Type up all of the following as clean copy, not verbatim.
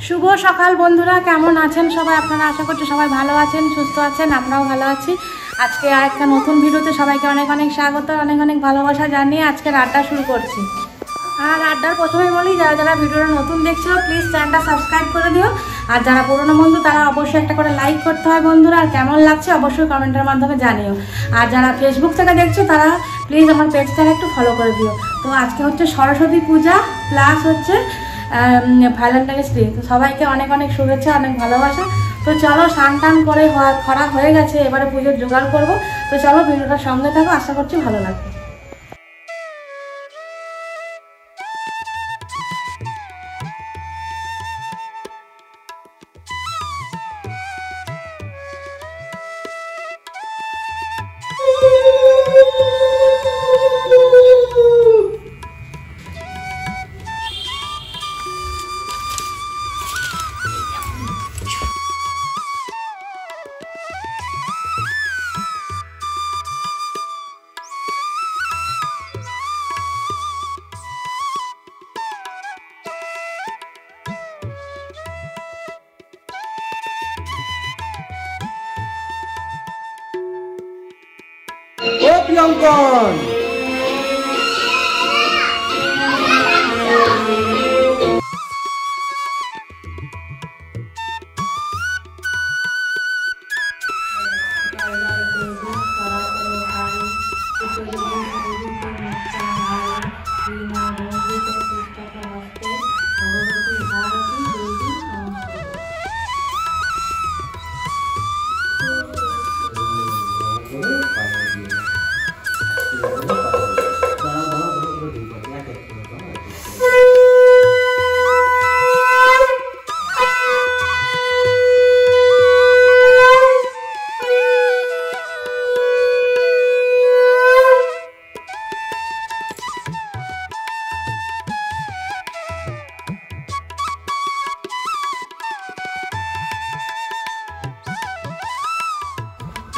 শুভ সকাল বন্ধুরা, কেমন আছেন সবাই? আপনারা আশা করছি সবাই ভালো আছেন, সুস্থ আছেন, আমরাও ভালো আছি। আজকে আরেকটা নতুন ভিডিওতে সবাইকে অনেক অনেক স্বাগত, অনেক অনেক ভালোবাসা জানিয়ে আজকের আড্ডা শুরু করছি। আর আড্ডার প্রথমে বলি, যারা যারা ভিডিওটা নতুন দেখছো প্লিজ চ্যানেলটা সাবস্ক্রাইব করে দিও। আর যারা পুরনো বন্ধু তারা অবশ্যই একটা করে লাইক করতে হয় বন্ধুরা। আর কেমন লাগছে অবশ্যই কমেন্টের মাধ্যমে জানিও। আর যারা ফেসবুক থেকে দেখছো তারা প্লিজ আমার পেজটাকে একটু ফলো করে দিও। তো আজকে হচ্ছে সরস্বতী পূজা প্লাস হচ্ছে ভ্যালেন্টাইন্স ডে। তো সবাইকে অনেক অনেক শুভেচ্ছা, অনেক ভালোবাসা। তো চলো, স্নান টান করে খরা হয়ে গেছে, এবারে পুজোর জোগাড় করবো। তো চলো ভিডিওটার সঙ্গে থাকো, আশা করছি ভালো লাগবে। ও প্রিয়ঙ্কন,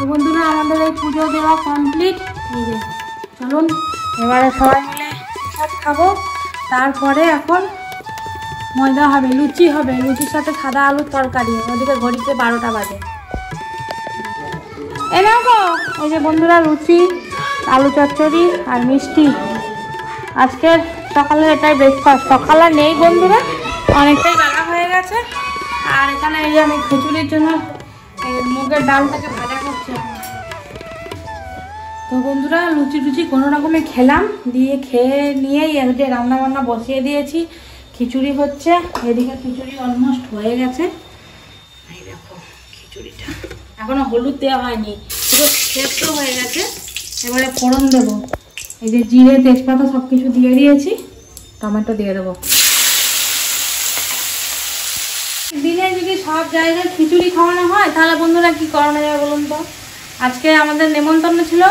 তো বন্ধুরা আমাদের এই পুজো দেওয়া কমপ্লিট। এই যে চলুন এবারে সবাই মিলে সব খাবো। তারপরে এখন ময়দা হবে, লুচি হবে, লুচির সাথে সাদা আলুর তরকারি। ওদিকে ঘড়িতে 12টা বাজে। এই দেখো, এই যে বন্ধুরা লুচি, আলু চচ্চড়ি আর মিষ্টি। আজকের সকালে এটাই ব্রেকফাস্ট। সকালে নেই বন্ধুরা, অনেকটাই বেলা হয়ে গেছে। আর এখানে এই যে আমি খিচুড়ির জন্য মুগের ডালটাকে ভাজা করছি। তো বন্ধুরা লুচি টুচি কোনো রকমে খেলাম, দিয়ে খেয়ে নিয়েই এদিকে রান্না বান্না বসিয়ে দিয়েছি। খিচুড়ি হচ্ছে, এদিকে খিচুড়ি অলমোস্ট হয়ে গেছে। এই দেখো খিচুড়িটা এখনো হলুদ দেওয়া হয়নি, পুরো সেদ্ধ হয়ে গেছে। এবারে ফোড়ন দেবো। এই যে জিরে তেজপাতা সব কিছু দিয়ে দিয়েছি, টমেটো দিয়ে দেবো। দিনে যদি সব জায়গায় খিচুড়ি খাওয়ানো হয় তাহলে বন্ধুরা কি করানো যাবে বলুন তো? আজকে আমাদের নেমন্তন্ন ছিল,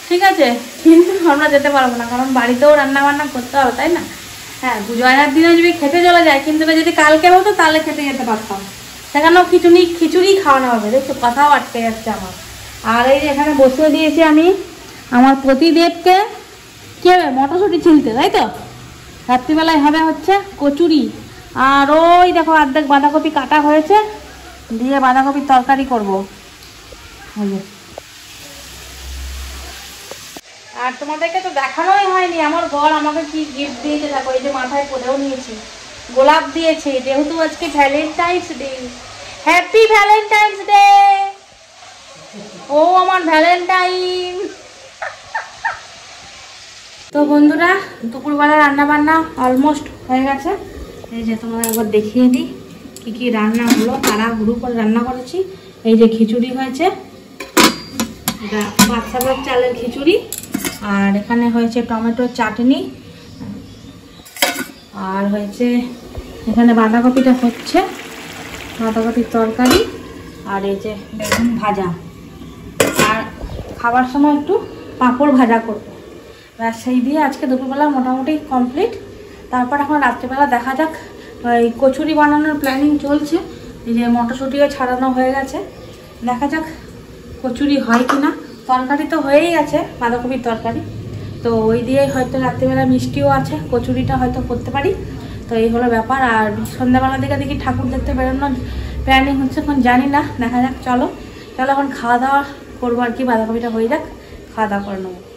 ঠিক আছে, কিন্তু আমরা যেতে পারবো না, কারণ বাড়িতেও রান্না বান্না করতে হবে, তাই না? হ্যাঁ, পুজো আসার দিনে যদি খেতে চলে যায়, কিন্তু যদি কালকে হতো তাহলে খেতে যেতে পারতাম। সেখানেও খিচুড়ি খাওয়ানো হবে। দেখছো, কথাও আটকে যাচ্ছে আমার। আর এই যে এখানে বসিয়ে দিয়েছি আমি আমার প্রতিদেবকে। কি হবে? মটরশুঁটি ছিলতে, তাই তো? রাত্রিবেলায় হবে হচ্ছে কচুরি। আর ওই দেখো অর্ধেক বাঁধাকপি কাটা হয়েছে, দিয়ে বাঁধাকপির তরকারি করবো। আর তোমাদেরকে তো দেখানোই হয়নি আমার বর আমাকে কি গিফট দিয়েছে। দেখো, এই যে মাথায় পরেও নিয়েছি, গোলাপ দিয়েছে, যেহেতু আজকে Valentine's day. Happy Valentine's day. ও আমার ভ্যালেন্টাইন। তো বন্ধুরা দুপুরবেলা রান্না বান্না অলমোস্ট হয়ে গেছে। এই যে তোমাদের একবার দেখিয়ে দিই কি কি রান্না হলো। তাড়াহুড়ো করে রান্না করেছি। এই যে খিচুড়ি হয়েছে, এটা বাদশাভোগ চালের খিচুড়ি। আর এখানে হয়েছে টমেটোর চাটনি, আর হয়েছে এখানে বাঁধাকপিটা হচ্ছে, বাঁধাকপির তরকারি, আর এই যে বেগুন ভাজা। আর খাবার সময় একটু পাঁপড় ভাজা করবো। ব্যাস, সেই দিয়ে আজকে দুপুরবেলা মোটামুটি কমপ্লিট। তারপর এখন রাত্রিবেলা দেখা যাক। এই কচুরি বানানোর প্ল্যানিং চলছে। এই যে মটরশুঁটিও ছাড়ানো হয়ে গেছে, দেখা যাক কচুরি হয় কি না। তরকারি তো হয়েই গেছে, বাঁধাকপির তরকারি। তো ওই দিয়ে হয়তো রাত্রিবেলা মিষ্টিও আছে, কচুরিটা হয়তো করতে পারি। তো এই হলো ব্যাপার। আর সন্ধ্যাবেলা দিকে দেখি ঠাকুর দেখতে বেরোনোর প্ল্যানিং হচ্ছে, এখন জানি না, দেখা যাক। চলো এখন খাওয়া দাওয়া করবো আর কি, বাঁধাকপিটা হয়ে যাক, খাওয়া দাওয়া করে নেবো।